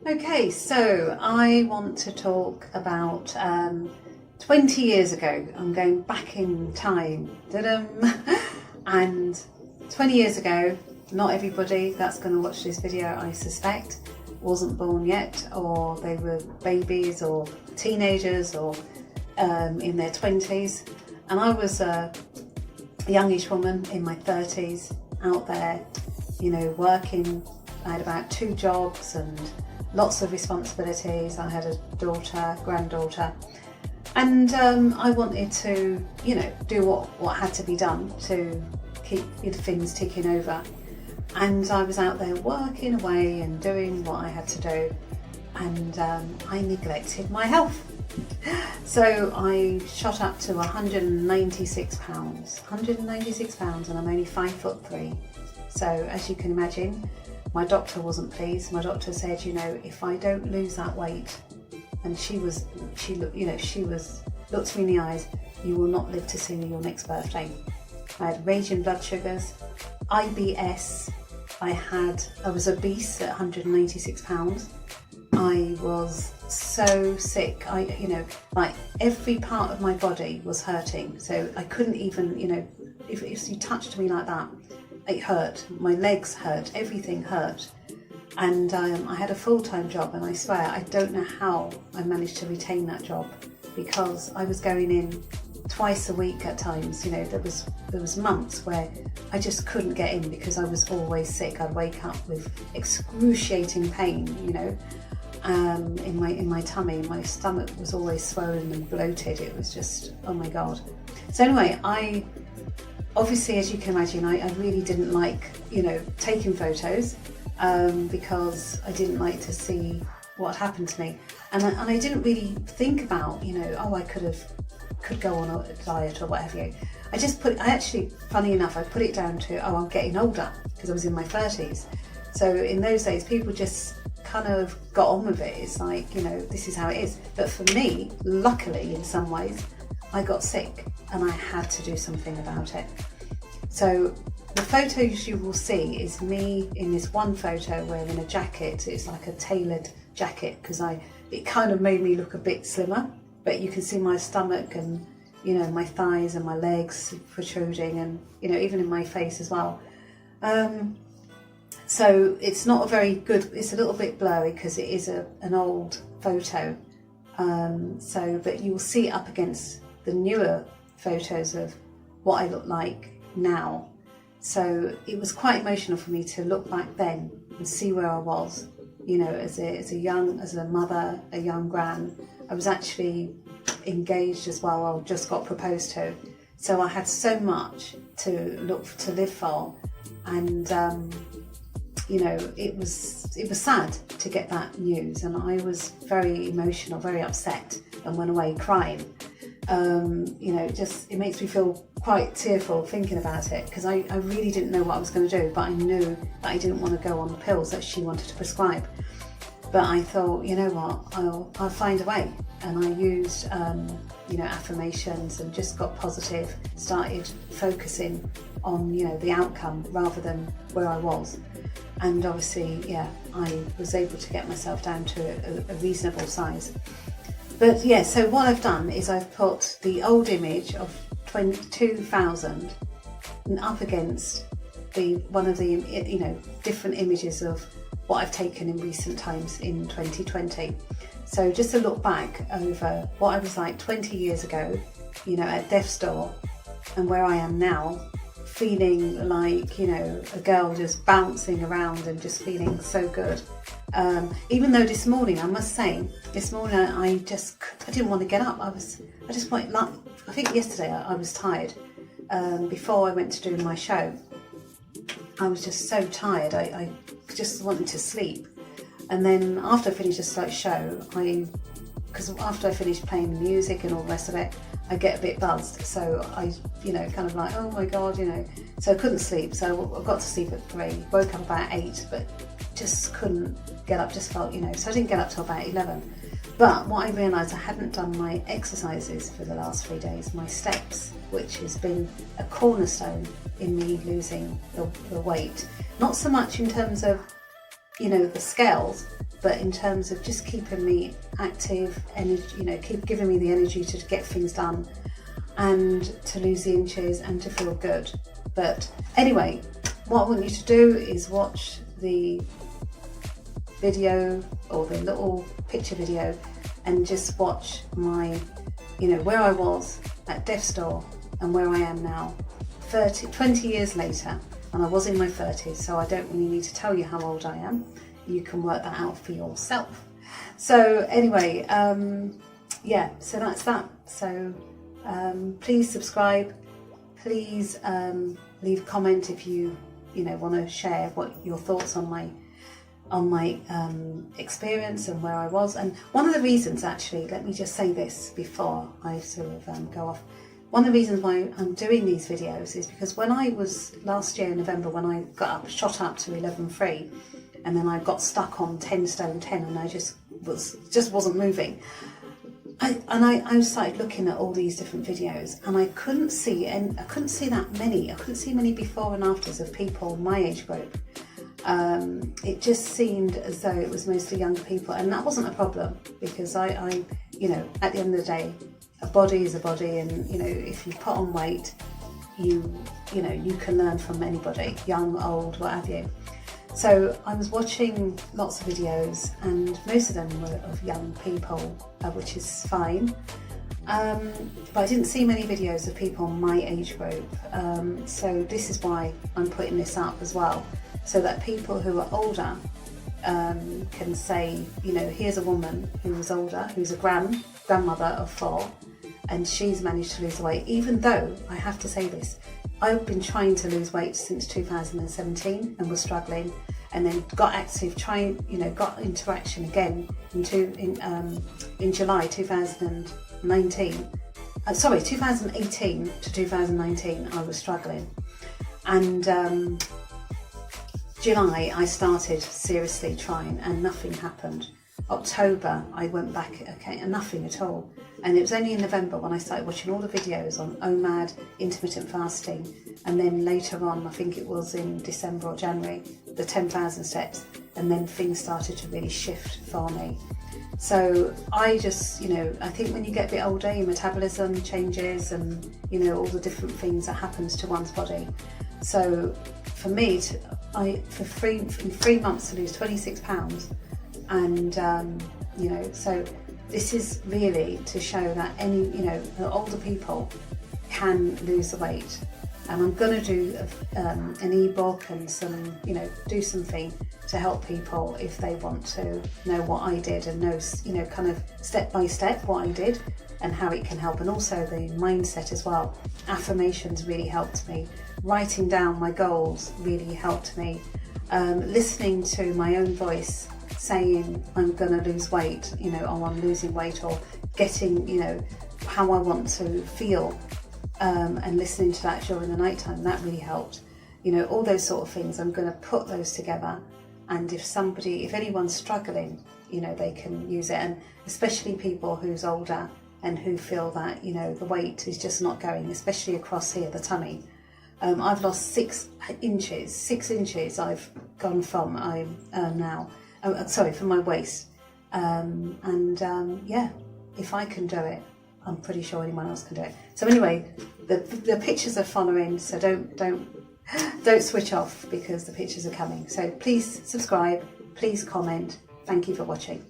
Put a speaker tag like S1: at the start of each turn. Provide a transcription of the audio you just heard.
S1: Okay, so I want to talk about 20 years ago. I'm going back in time. And 20 years ago, not everybody that's going to watch this video, I suspect, wasn't born yet, or they were babies or teenagers or in their 20s. And I was a youngish woman in my 30s out there, working. I had about 2 jobs and lots of responsibilities. I had a daughter, granddaughter, and I wanted to, do what had to be done to keep things ticking over. And I was out there working away and doing what I had to do, and I neglected my health. So I shot up to 196 pounds, and I'm only 5'3". So as you can imagine, my doctor wasn't pleased. My doctor said, if I don't lose that weight, and she looked me in the eyes, you will not live to see your next birthday. I had raging blood sugars, IBS. I was obese at 196 pounds. I was so sick. Like every part of my body was hurting. So I couldn't even, if you touched me like that, it hurt. My legs hurt, everything hurt. And I had a full-time job, and I swear I don't know how I managed to retain that job, because I was going in twice a week at times. There was months where I just couldn't get in because I was always sick. I'd wake up with excruciating pain, in my tummy. My stomach was always swollen and bloated. It was just, oh my God. So anyway, obviously, as you can imagine, I really didn't like, taking photos because I didn't like to see what happened to me. And I didn't really think about, I could go on a diet or what have you. Funny enough, I put it down to, I'm getting older, because I was in my 30s. So in those days, people just kind of got on with it. It's like, this is how it is. But for me, luckily, in some ways, I got sick and I had to do something about it. So the photos you will see is me in this one photo wearing a jacket. It's like a tailored jacket, because it kind of made me look a bit slimmer, but you can see my stomach and my thighs and my legs protruding, and even in my face as well. So it's not a very good, it's a little bit blurry because it is an old photo. But you will see it up against the newer photos of what I look like now. So it was quite emotional for me to look back then and see where I was, as a mother, a young gran. I was actually engaged as well. I just got proposed to. So I had so much to live for, and it was sad to get that news, and I was very emotional, very upset, and went away crying. It makes me feel quite tearful thinking about it, because I really didn't know what I was going to do, but I knew that I didn't want to go on the pills that she wanted to prescribe. But I thought, I'll find a way, and I used affirmations and just got positive, started focusing on the outcome rather than where I was. And obviously, I was able to get myself down to a reasonable size. But so what I've done is I've put the old image of 2000 up against one of the different images of what I've taken in recent times in 2020. So just to look back over what I was like 20 years ago, at death's door, and where I am now, feeling like, a girl just bouncing around and just feeling so good. Even though this morning, I must say, I didn't want to get up. I think yesterday I was tired. Before I went to do my show, I was just so tired. I just wanted to sleep. And then after I finished the show, because after I finished playing the music and all the rest of it, I get a bit buzzed. So I, kind of like, oh my God, So I couldn't sleep. So I got to sleep at 3, woke up about 8, but just couldn't get up, just felt, so I didn't get up till about 11. But what I realised, I hadn't done my exercises for the last 3 days, my steps, which has been a cornerstone in me losing the weight. Not so much in terms of, the scales, but in terms of just keeping me active, energy, you know, keep giving me the energy to get things done and to lose the inches and to feel good. But anyway, what I want you to do is watch the video or the little picture video and just watch my, you know, where I was at Death's Door and where I am now 20 years later, and I was in my 30s, so I don't really need to tell you how old I am. You can work that out for yourself. So anyway, yeah, so that's that. So please subscribe, please leave a comment if you want to share what your thoughts on my experience and where I was. And one of the reasons, actually, let me just say this before I sort of go off. One of the reasons why I'm doing these videos is because when I was last year in November, when I shot up to 11.3, and then I got stuck on 10 stone 10, and I just wasn't moving. I started looking at all these different videos, and I couldn't see that many. I couldn't see many before and afters of people my age group. It just seemed as though it was mostly younger people, and that wasn't a problem, because I you know, at the end of the day, a body is a body, and you know, if you put on weight, you know, you can learn from anybody, young, old, what have you. So I was watching lots of videos, and most of them were of young people, which is fine. But I didn't see many videos of people my age group. So this is why I'm putting this up as well, so that people who are older can say, you know, here's a woman who was older, who's a grandmother of 4, and she's managed to lose weight, even though, I have to say this, I've been trying to lose weight since 2017 and was struggling, and then got active, got into action again in July 2019. 2018 to 2019 I was struggling, and July I started seriously trying, and nothing happened. October I went back, okay, and nothing at all. And it was only in November when I started watching all the videos on OMAD, intermittent fasting, and then later on, I think it was in December or January, the 10,000 steps, and then things started to really shift for me. So I just, you know, I think when you get a bit older, your metabolism changes, and you know, all the different things that happens to one's body. So for me, in 3 months to lose 26 pounds, and you know, so this is really to show that any, you know, older people can lose the weight. And I'm going to do an ebook and some, you know, do something to help people if they want to know what I did, and know, you know, kind of step by step what I did and how it can help, and also the mindset as well. Affirmations really helped me. Writing down my goals really helped me. Listening to my own voice saying I'm going to lose weight, you know, or I'm losing weight, or getting, you know, how I want to feel, and listening to that during the night time, that really helped. You know, all those sort of things, I'm going to put those together, and if anyone's struggling, you know, they can use it, and especially people who's older and who feel that, you know, the weight is just not going, especially across here, the tummy. I've lost 6 inches. 6 inches I've gone from now. From my waist. Yeah, if I can do it, I'm pretty sure anyone else can do it. So anyway, the pictures are following, so don't switch off, because the pictures are coming. So please subscribe, please comment. Thank you for watching.